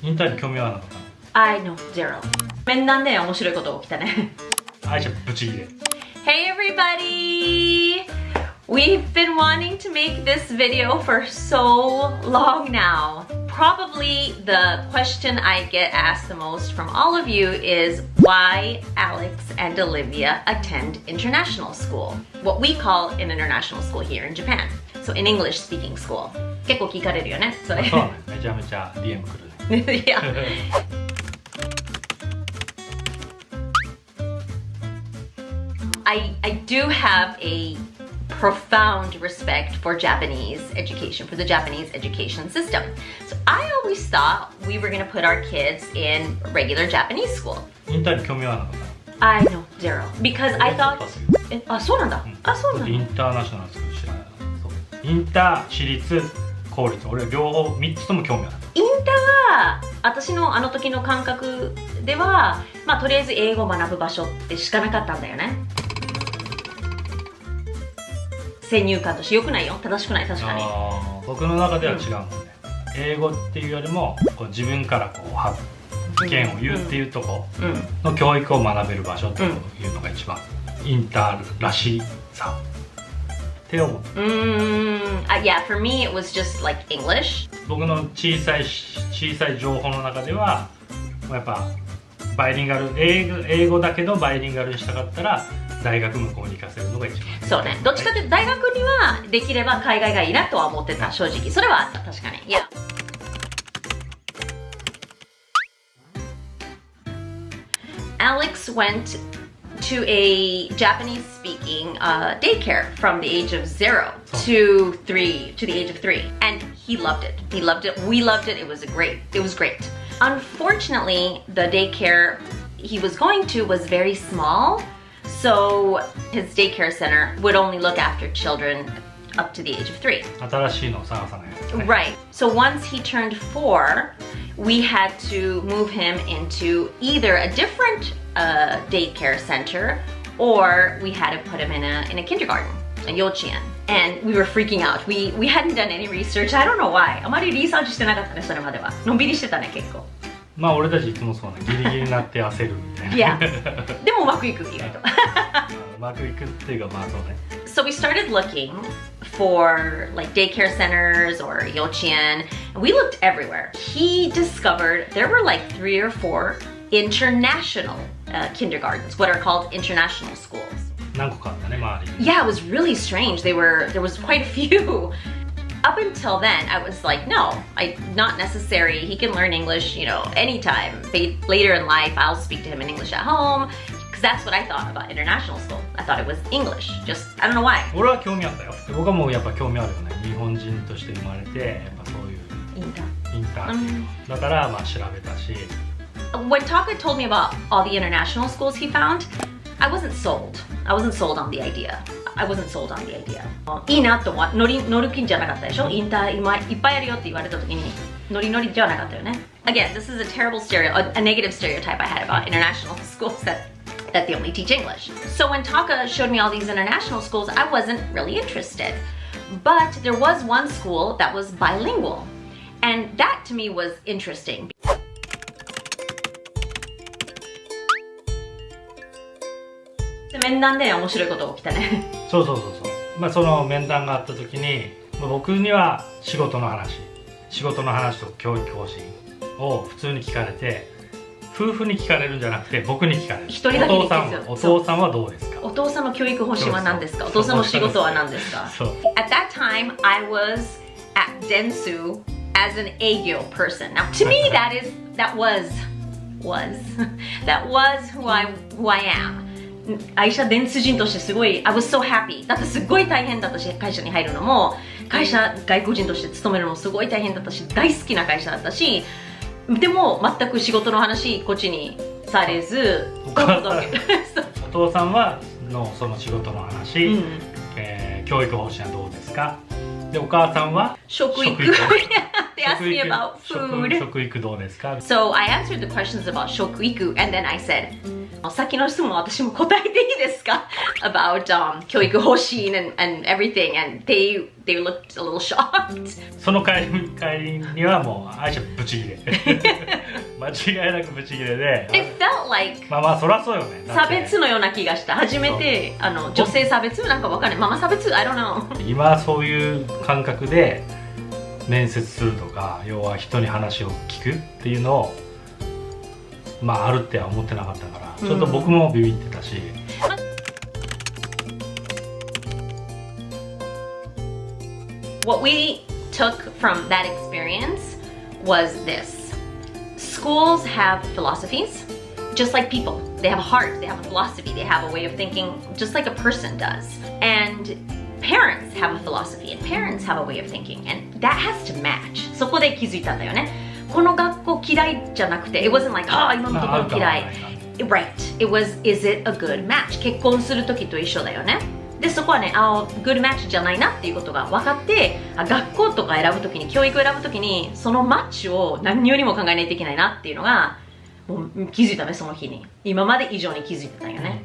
インターに興味はなかったの？ I know, zero. 面談で面白いこと起きたね。アイシャブチギレ。Hey everybody! We've been wanting to make this video for so long now. Probably the question I get asked the most from all of you is why Alex and Olivia attend international school. What we call an international school here in Japan. So an English speaking school. 結構聞かれるよね、それ。そうね、めちゃめちゃ DM 来るね。Yeah. I do have a profound respect for Japanese education, for the Japanese education system. So I always thought we were going to put our kids in regular Japanese school. インターに興味はなかったの？ I know, zero. Because I thought... あ、そうなんだ。あ、そうなんだ。インターナショナルスクール知らない。そうインター、私立、公立、俺両方3つとも興味ある。インターは私のあの時の感覚では、まあとりあえず英語を学ぶ場所ってしかなかったんだよね。先入観として良くないよ、正しくない、確かに。僕の中では違うもんね、英語っていうよりもこう自分からこう意見を言うっていうとこの教育を学べる場所っていうのが一番インターらしさって思う。Yeah, for me it was just like English. 僕の小さい情報の中ではやっぱバイリンガル英語だけどバイリンガルにしたかったら大学向こうに行かせるのが一番。そうね、どっちかというと大学にはできれば海外がいいなとは思ってた、正直。それはあった、確かに。Yeah. Alex went to a Japanese-speaking daycare from the age of 0 to 3, to the age of 3, and he loved it. He loved it. We loved it. It was great. Unfortunately, the daycare he was going to was very small. So his daycare center would only look after children up to the age of 3. 新しいのを探さないとね。Right. So once he turned 4, we had to move him into either a different daycare center, or we had to put him in a kindergarten, a yochien. And we were freaking out. We hadn't done any research. I don't know why. あまりリサーチしてなかったね、それまでは。のんびりしてたね、結構。まあ俺たちいつもそうね、ギリギリになって焦るみたいな。いや、でもうまくいく、意外と。うまくいくっていうか、まあそうね。So we started looking for like daycare centers or yochien. We looked everywhere. He discovered there were like 3 or 4 international kindergartens, what are called international schools. 何個かあったね、周りに。Yeah, it was really strange. There was quite a few. Up until then, I was like, no, not necessary. He can learn English, anytime. Later in life, I'll speak to him in English at home. Because that's what I thought about international school. I thought it was English. Just, I don't know why. 俺は興味あったよ。僕はもうやっぱ興味あるよね。日本人として生まれて、やっぱそういうインターだからまあ調べたし。When Taka told me about all the international schools he found, I wasn't sold. I wasn't sold on the idea. いいなと乗る気じゃなかったでしょ。インター今いっぱいあるよって言われた時にノリじゃなかったよね。Again, this is a terrible a negative stereotype I had about international schools that they only teach English. So when Taka showed me all these international schools, I wasn't really interested. But there was one school that was bilingual. And that to me was interesting. 面談で面白いことが起きたね。そう。まあその面談があった時に、僕には仕事の話と教育方針を普通に聞かれて、夫婦に聞かれるんじゃなくて僕に聞かれる。一人だけに聞くんですよ。お父さんはどうですか？お父さんの教育方針は何ですか？お父さんの仕事は何ですか？At that time, I was at Dentsu as an 営業 person. Now, to me, that was who I am. 会社電通人としてすごい I was so happy. だってすごい大変だったし、会社に入るのも外国人として勤めるのもすごい大変だったし、大好きな会社だったし、でも全く仕事の話こっちにされず、お父さんはその仕事の話、教育方針はどうですか？でお母さんは食育。They asked me about food. 食育どうですか？ So I answered the questions about 食育 and then I said, さっきの質問私も答えていいですか？ About 教育方針 and everything, and they looked a little shocked. その帰りにはもうアイシャブチギレ。間違いなくブチギレで It felt like まあそりゃそうよね。差別のような気がした。初めて女性差別なんかわかんない。ママ差別 I don't know 今そういう感覚で面接するとか、要は人に話を聞くっていうのをあるっては思ってなかったから、ちょっと僕もビビってたし、What we took from that experience was this. Schools have philosophies, just like people. They have a heart, they have a philosophy, they have a way of thinking, just like a person does. And parents have a philosophy, and parents have a way of thinking, and that has to match. そこで気づいたんだよね。この学校嫌いじゃなくて、It wasn't like, 今のところ嫌い。Right. It was, is it a good match? 結婚するときと一緒だよね。でそこはね、good match じゃないなっていうことが分かって、学校とか選ぶときに、教育を選ぶときに、そのマッチを何よりも考えないといけないなっていうのが、もう気づいたね、その日に。今まで以上に気づいてたんよね。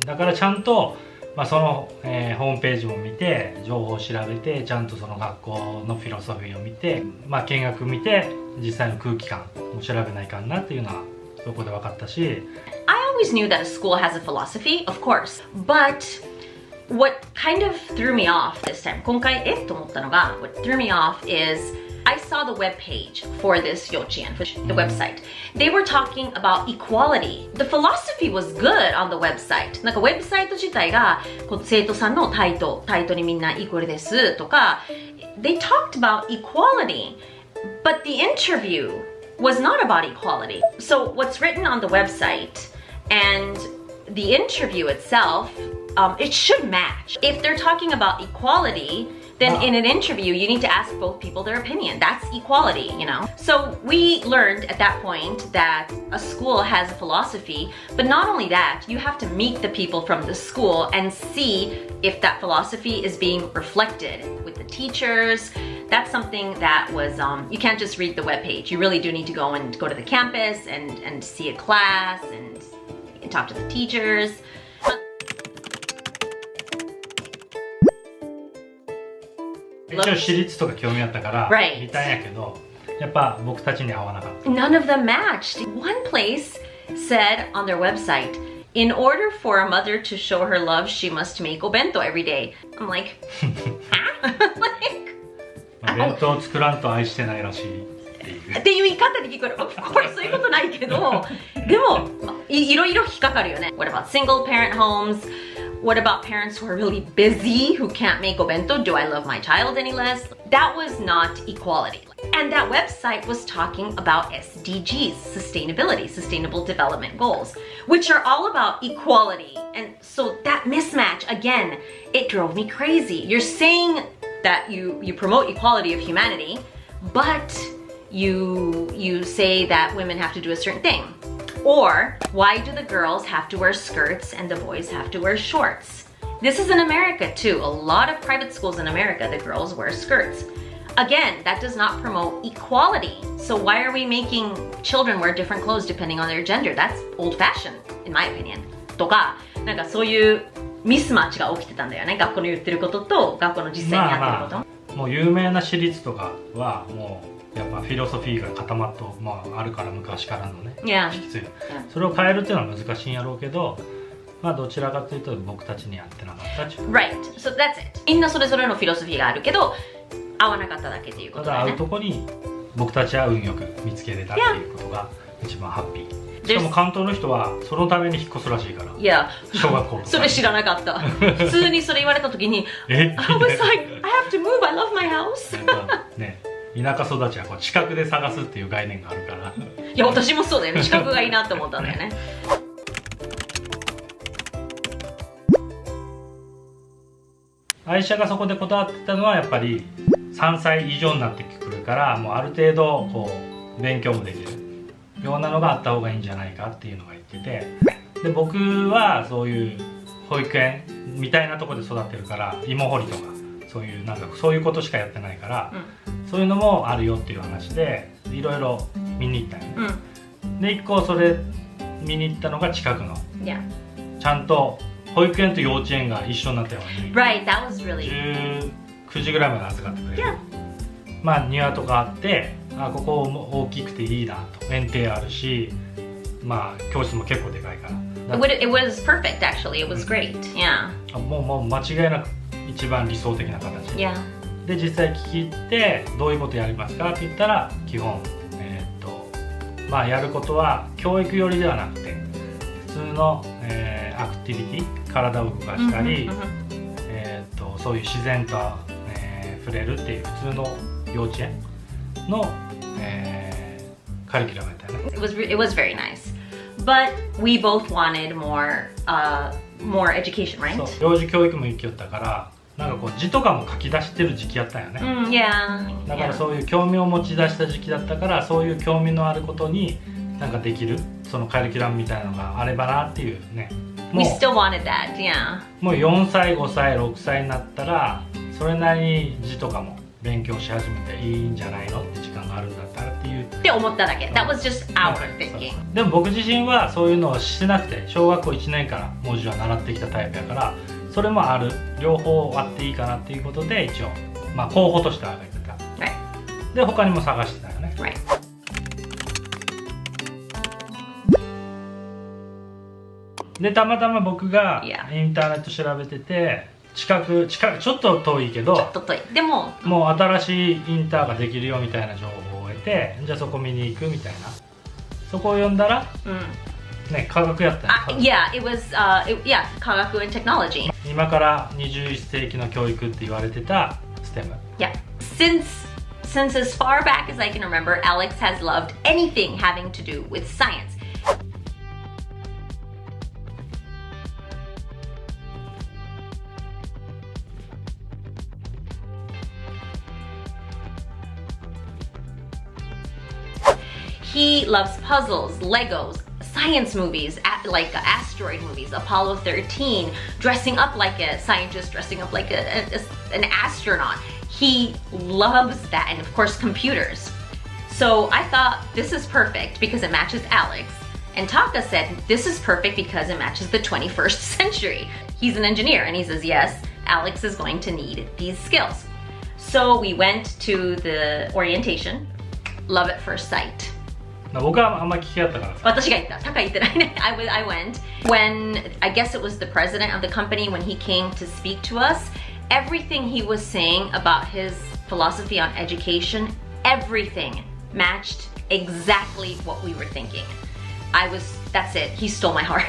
だからちゃんと、その、ホームページも見て、情報を調べて、ちゃんとその学校のフィロソフィーを見て、見学見て、実際の空気感を調べないかんなっていうのはそこで分かったし。I always knew that a school has a philosophy, of course, but what kind of threw me off this time, 今回と思ったのが、what threw me off is I saw the web page for this 幼稚園, the website. They were talking about equality. The philosophy was good on the website. なんかウェブサイト自体が生徒さんの対等にみんなイコールですとか、they talked about equality, but the interview was not about equality. So what's written on the website and the interview itself, it should match. If they're talking about equality, then in an interview, you need to ask both people their opinion. That's equality, you know? So we learned at that point that a school has a philosophy, but not only that, you have to meet the people from the school and see if that philosophy is being reflected with the teachers. That's something that was, you can't just read the webpage. You really do need to go to the campus and see a class and talk to the teachers. 一応私立とか興味あったから見たんやけど、やっぱ僕たちに合わなかった。None of them matched. One place said on their website, in order for a mother to show her love, she must make obento every day. I'm like, huh? Like, 弁当を作らんと愛してないらしいっていう言い方で聞こえる。これそういうことないけど、でもいろいろ引っかかるよね。What about single parent homes? What about parents who are really busy, who can't make obento? Do I love my child any less? That was not equality. And that website was talking about SDGs, sustainability, sustainable development goals, which are all about equality. And so that mismatch, again, it drove me crazy. You're saying that you promote equality of humanity, but you say that women have to do a certain thing. Or, why do the girls have to wear skirts and the boys have to wear shorts? This is in America too. A lot of private schools in America, the girls wear skirts. Again, that does not promote equality. So why are we making children wear different clothes depending on their gender? That's old-fashioned, in my opinion. とか、なんかそういうミスマッチが起きてたんだよね。学校の言ってることと学校の実際にやってること。もう有名な私立とかはもうやっぱフィロソフィーが固まっと、あるから昔からのね、きつい。それを変えるっていうのは難しいんやろうけど、どちらかというと僕たちに合ってなかったっていう。Right. So that's it. みんなそれぞれのフィロソフィーがあるけど、合わなかっただけっていうことだよね。ただ合うとこに僕たちは運よく見つけれたっていうことが一番ハッピー。しかも関東の人はそのために引っ越すらしいから。いや、小学校とか。それ知らなかった。普通にそれ言われた時に、I was like, I have to move. I love my house. ね。田舎育ちは近くで探すっていう概念があるから。いや、私もそうだよね。近くがいいなって思ったんだよね。アイシャがそこでこだわってたのはやっぱり3歳以上になってくるからもうある程度勉強もできるようなのがあった方がいいんじゃないかっていうのが言ってて、で僕はそういう保育園みたいなところで育ってるから芋掘りとかそういうことしかやってないから、そういうのもあるよっていう話でいろいろ見に行ったよね。で一個それ見に行ったのが近くの、ちゃんと保育園と幼稚園が一緒になったように、Right, that was really... 19 9時ぐらいまで預かってくれる。まあ庭とかあって、ここも大きくていいなと、園庭あるし、まあ教室も結構でかいから。It was perfect actually. It was great. Yeah. もう間違いなく一番理想的な形。Yeah. で実際聞き入ってどういうことやりますかって言ったら基本まあやることは教育寄りではなくて普通の、アクティビティ、体を動かしたり、そういう自然と、触れるっていう普通の幼稚園の、カリキュラムだったよね。It was very nice, but we both wanted more education, right? そう幼児教育も行きよったからなんかこう字とかも書き出してる時期やったよね。Yeah. だからそういう興味を持ち出した時期だったからそういう興味のあることになんかできるそのカリキュラムみたいなのがあればなっていうね。We still wanted that, yeah. もう4歳、5歳、6歳になったらそれなりに字とかも勉強し始めていいんじゃないのって時間があるんだったらっていう。って思っただけ。That was just our thinking. でも僕自身はそういうのをしてなくて小学校1年から文字は習ってきたタイプやからそれもある両方あっていいかなっていうことで一応まあ候補として挙げてた。Right. で他にも探してたよね。Right. でたまたま僕がインターネット調べてて近くちょっと遠いけどちょっと遠いでももう新しいインターができるよみたいな情報を得てじゃあそこ見に行くみたいなそこを読んだら、ね科学やったよ。Yeah, it was yeah 科学 and technology. 今から21世紀の教育って言われてた STEM. Yeah. Since as far back as I can remember, Alex has loved anything having to do with science. He loves puzzles, Legos, science movies, like asteroid movies, Apollo 13, dressing up like a scientist, dressing up like an astronaut. He loves that, and of course computers. So I thought this is perfect because it matches Alex. And Taka said this is perfect because it matches the 21st century. He's an engineer and he says yes, Alex is going to need these skills. So we went to the orientation, love at first sight. 僕はあんまり聞き合ったからさ。私が言った。タカ言ってないね。I went. When, I guess it was the president of the company, when he came to speak to us, everything he was saying about his philosophy on education, everything matched exactly what we were thinking. That's it. He stole my heart.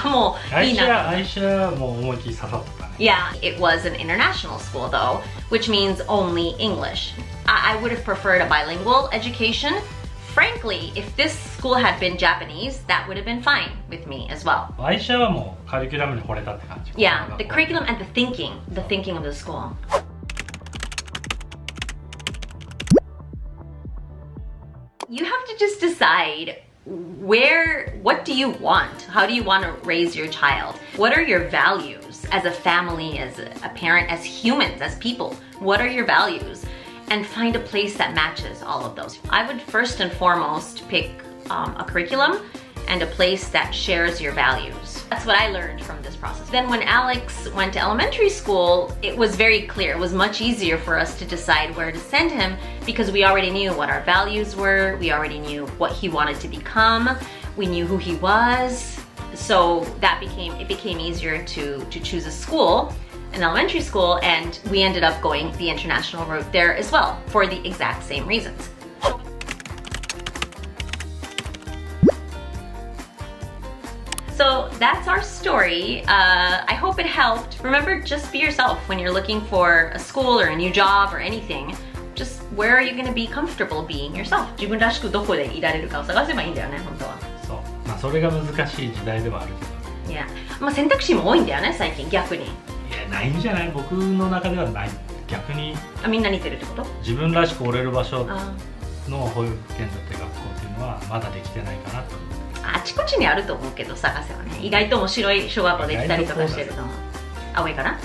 もういいな。アイシャも思いっきり刺さったね。Yeah, it was an international school though, which means only English. I would have preferred a bilingual education.Frankly, if this school had been Japanese, that would have been fine with me as well. アイシャはもうカリキュラムに惚れたって感じ。Yeah, the curriculum and the thinking of the school. You have to just decide what do you want? How do you want to raise your child? What are your values as a family, as a parent, as humans, as people? What are your values?And find a place that matches all of those. I would first and foremost pick a curriculum and a place that shares your values. That's what I learned from this process. Then when Alex went to elementary school, it was very clear. It was much easier for us to decide where to send him because we already knew what our values were. We already knew what he wanted to become. We knew who he was. So it became easier to choose a school.An elementary school, and we ended up going the international route there as well for the exact same reasons. So that's our story. I hope it helped. Remember, just be yourself when you're looking for a school or a new job or anything. Just where are you going to be comfortable being yourself? 自分らしくどこでいられるかを探せばいいんだよね、本当は。そう。まあそれが難しい時代ではあるけど。いや、まあ選択肢も多いんだよね、最近逆に。ないんじゃない僕の中ではない逆にみんな似てるってこと自分らしく折れる場所の保育園だって学校っていうのはまだできてないかなとあちこちにあると思うけど探せばね意外と面白い小学校できたりとかしてると思うあ上かな、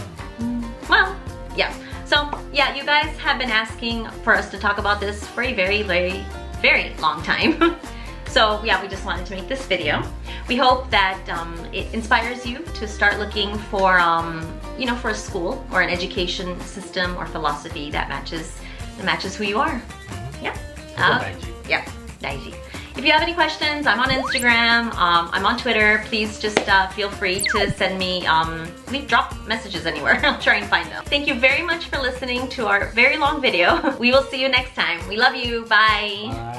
Well, yeah. So, yeah, you guys have been asking for us to talk about this for a very, very, very long time. So yeah, we just wanted to make this video. We hope that it inspires you to start looking for, for a school or an education system or philosophy that matches who you are. Yeah. Yeah, 大事. If you have any questions, I'm on Instagram, I'm on Twitter. Please just feel free to send me, drop messages anywhere. I'll try and find them. Thank you very much for listening to our very long video. We will see you next time. We love you. Bye. Bye.